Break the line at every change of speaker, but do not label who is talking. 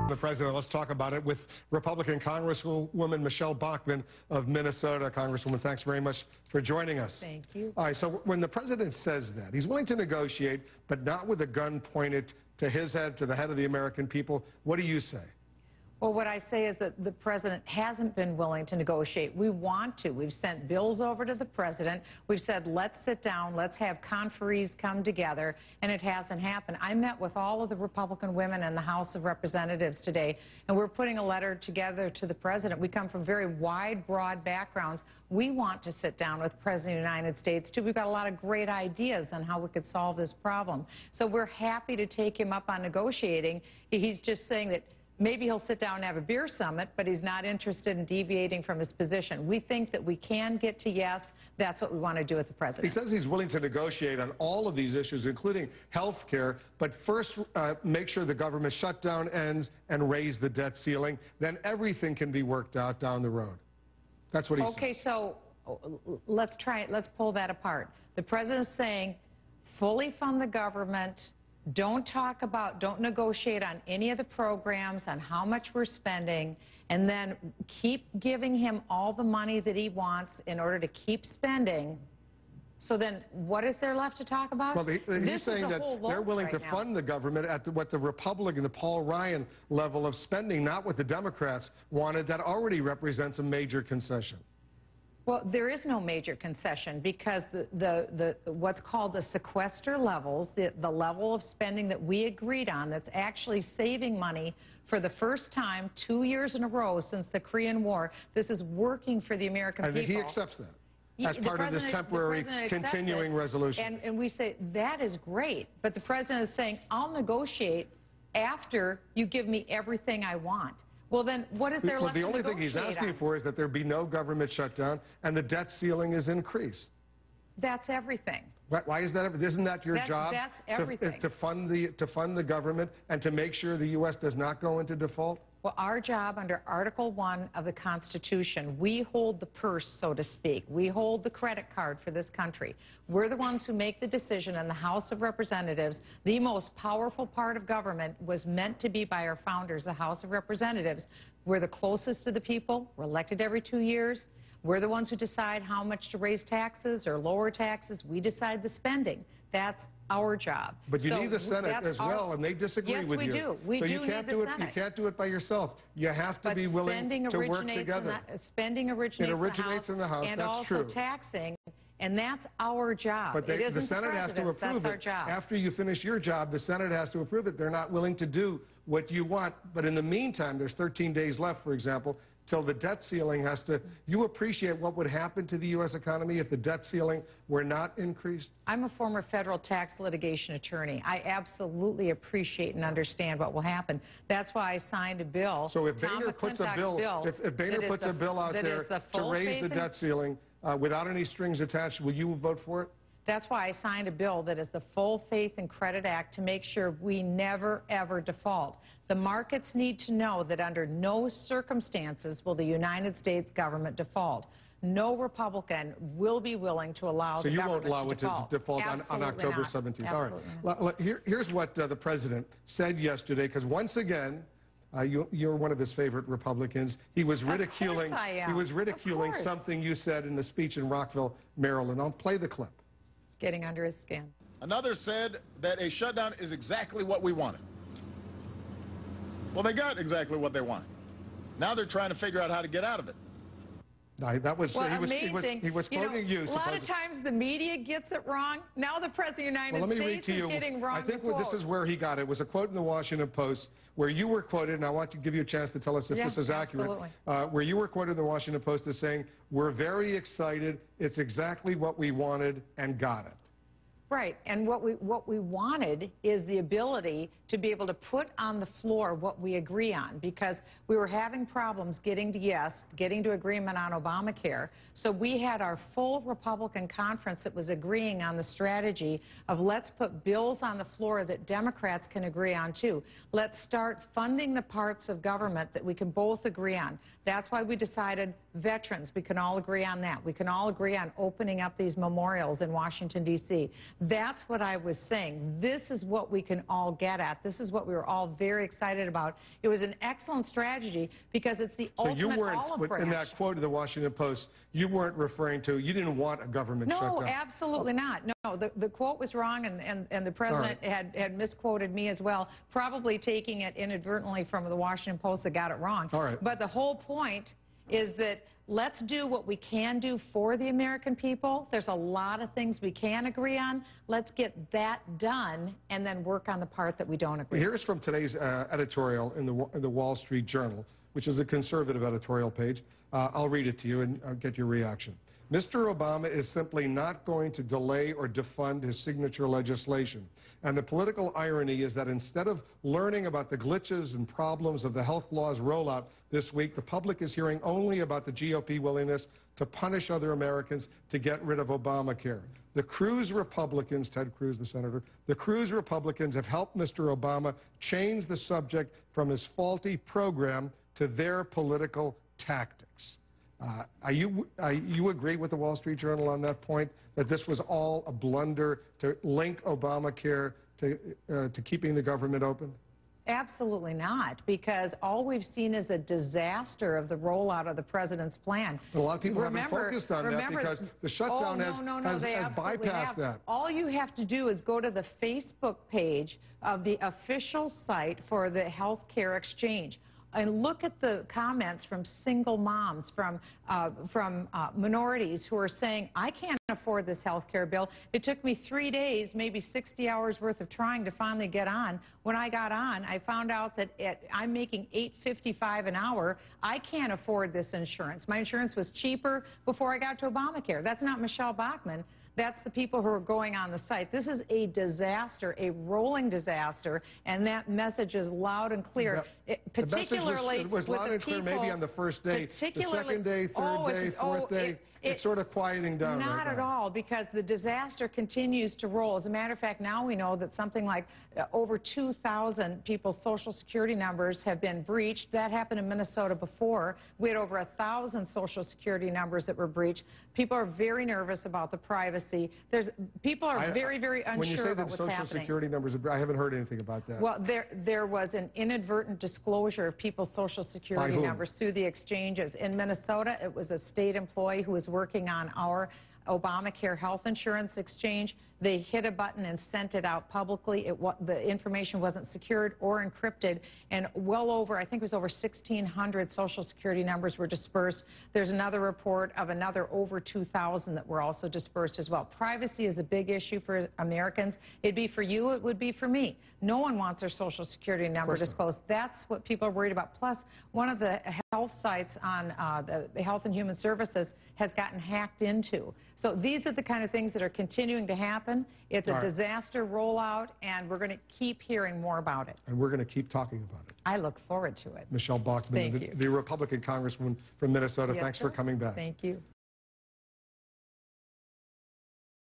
The president, let's talk about it with Republican Congresswoman Michele Bachmann of Minnesota. Congresswoman, thanks very much for joining us.
Thank you.
All right, so when the president says that, he's willing to negotiate, but not with a gun pointed to his head, to the head of the American people, what do you say?
Well, what I say is that the president hasn't been willing to negotiate. We want to. We've sent bills over to the president. We've said, let's sit down, let's have conferees come together, and it hasn't happened. I met with all of the Republican women in the House of Representatives today, and we're putting a letter together to the president. We come from very wide, broad backgrounds. We want to sit down with the President of the United States, too. We've got a lot of great ideas on how we could solve this problem. So we're happy to take him up on negotiating. He's just saying that maybe he'll sit down and have a beer summit, but he's not interested in deviating from his position. We think that we can get to yes. That's what we want to do with the president.
He says he's willing to negotiate on all of these issues, including health care, but first make sure the government shutdown ends and raise the debt ceiling. Then everything can be worked out down the road. That's what he says.
Okay, so let's pull that apart. The president's saying fully fund the government. Don't negotiate on any of the programs, on how much we're spending, and then keep giving him all the money that he wants in order to keep spending. So then what is there left to talk about?
Well, he's saying that they're willing to fund the government at what the Republican, the Paul Ryan level of spending, not what the Democrats wanted. That already represents a major concession.
Well, there is no major concession because what's called the sequester levels, the level of spending that we agreed on that's actually saving money for the first time 2 years in a row since the Korean War. This is working for the American people.
And he accepts that as part of this temporary continuing resolution.
And we say, that is great. But the president is saying, I'll negotiate after you give me everything I want. Well, then what is there left to negotiate on?
The only thing he's asking for is that there be no government shutdown and the debt ceiling is increased.
That's everything.
Why is that everything? Isn't that your job?
That's everything.
To fund the government and to make sure the U.S. does not go into default?
Well, our job under Article 1 of the Constitution, we hold the purse, so to speak. We hold the credit card for this country. We're the ones who make the decision in the House of Representatives. The most powerful part of government was meant to be by our founders, the House of Representatives. We're the closest to the people. We're elected every 2 years. We're the ones who decide how much to raise taxes or lower taxes. We decide the spending. That's our job.
But you need the Senate as well, and they disagree with you.
Yes, we do. We do need the Senate.
You can't do it by yourself. You have to be willing to work together.
Spending originates
in the House.
And
that's true.
also taxing, and that's our job.
But the Senate has to approve it. After you finish your job, the Senate has to approve it. They're not willing to do what you want. But in the meantime, there's 13 days left, for example, till the debt ceiling has to. You appreciate what would happen to the U.S. economy if the debt ceiling were not increased?
I'm a former federal tax litigation attorney. I absolutely appreciate and understand what will happen. That's why I signed a bill.
So if Boehner puts a bill, if Boehner puts a bill out there to raise the debt ceiling without any strings attached, will you vote for it?
That's why I signed a bill that is the Full Faith and Credit Act to make sure we never, ever default. The markets need to know that under no circumstances will the United States government default. No Republican will be willing to allow the government to default. So you won't allow it to default on October 17th.
All right. Here's what the president said yesterday, because once again, you're one of his favorite Republicans. He was ridiculing. He was ridiculing something you said in a speech in Rockville, Maryland. I'll play the clip.
Getting under his skin.
Another said that a shutdown is exactly what we wanted. Well, they got exactly what they wanted. Now they're trying to figure out how to get out of it.
That was,
well,
he was quoting you.
A lot of times the media gets it wrong. Now the President of the United States is getting wrong.
I think this is where he got it. It was a quote in the Washington Post where you were quoted, and I want to give you a chance to tell us if this is accurate, where you were quoted in the Washington Post as saying, "We're very excited. It's exactly what we wanted and got it."
Right, and what we wanted is the ability to be able to put on the floor what we agree on, because we were having problems getting to agreement on Obamacare. So we had our full Republican conference that was agreeing on the strategy of let's put bills on the floor that Democrats can agree on too. Let's start funding the parts of government that we can both agree on. That's why we decided veterans. We can all agree on that. We can all agree on opening up these memorials in Washington, D.C. That's what I was saying. This is what we can all get at. This is what we were all very excited about. It was an excellent strategy because it's the ultimate olive branch.
So you weren't, in that quote of the Washington Post, you weren't referring to, you didn't want a government shutdown.
No, absolutely not. No, the quote was wrong, and the president had misquoted me as well, probably taking it inadvertently from the Washington Post that got it wrong.
All right.
But the whole point is that let's do what we can do for the American people. There's a lot of things we can agree on. Let's get that done and then work on the part that we don't agree on.
Here's from today's editorial in the Wall Street Journal, which is a conservative editorial page. I'll read it to you and I'll get your reaction. Mr. Obama is simply not going to delay or defund his signature legislation. And the political irony is that instead of learning about the glitches and problems of the health law's rollout this week, the public is hearing only about the GOP willingness to punish other Americans to get rid of Obamacare. The Cruz Republicans, Ted Cruz, the senator, the Cruz Republicans have helped Mr. Obama change the subject from his faulty program to their political tactics. You agree with the Wall Street Journal on that point, that this was all a blunder to link Obamacare to keeping the government open?
Absolutely not, because all we've seen is a disaster of the rollout of the president's plan.
But a lot of people haven't focused on that because the shutdown has bypassed that.
All you have to do is go to the Facebook page of the official site for the health care exchange and look at the comments from single moms, from minorities who are saying, I can't afford this health care bill. It took me 3 days, maybe 60 hours worth of trying to finally get on. When I got on, I found out that I'm making $8.55 an hour. I can't afford this insurance. My insurance was cheaper before I got to Obamacare. That's not Michele Bachmann. That's the people who are going on the site. This is a disaster, a rolling disaster, and that message is loud and clear.
Particularly it was loud and clear maybe on the first day. The second day, third day, fourth day, it's sort of quieting down right now.
Not at all, because the disaster continues to roll. As a matter of fact, now we know that something like over 2,000 people's Social Security numbers have been breached. That happened in Minnesota before. We had over 1,000 Social Security numbers that were breached. People are very nervous about the privacy. People are very, very unsure
when you say
about
that
what's
Social Security numbers, I haven't heard anything about that.
Well, there was an inadvertent disclosure of people's Social Security numbers through the exchanges. In Minnesota, it was a state employee who was working on our Obamacare health insurance exchange. They hit a button and sent it out publicly. The information wasn't secured or encrypted, and well over, I think it was over 1,600 Social Security numbers were dispersed. There's another report of another over 2,000 that were also dispersed as well. Privacy is a big issue for Americans. It'd be for you, it would be for me. No one wants their Social Security number disclosed. That's what people are worried about. Plus, one of the health sites on the Health and Human Services has gotten hacked into. So these are the kind of things that are continuing to happen. It's a disaster rollout, and we're going to keep hearing more about it.
And we're going to keep talking about it.
I look forward to it.
Michele Bachmann, the Republican Congresswoman from Minnesota, thanks for coming back.
Thank you.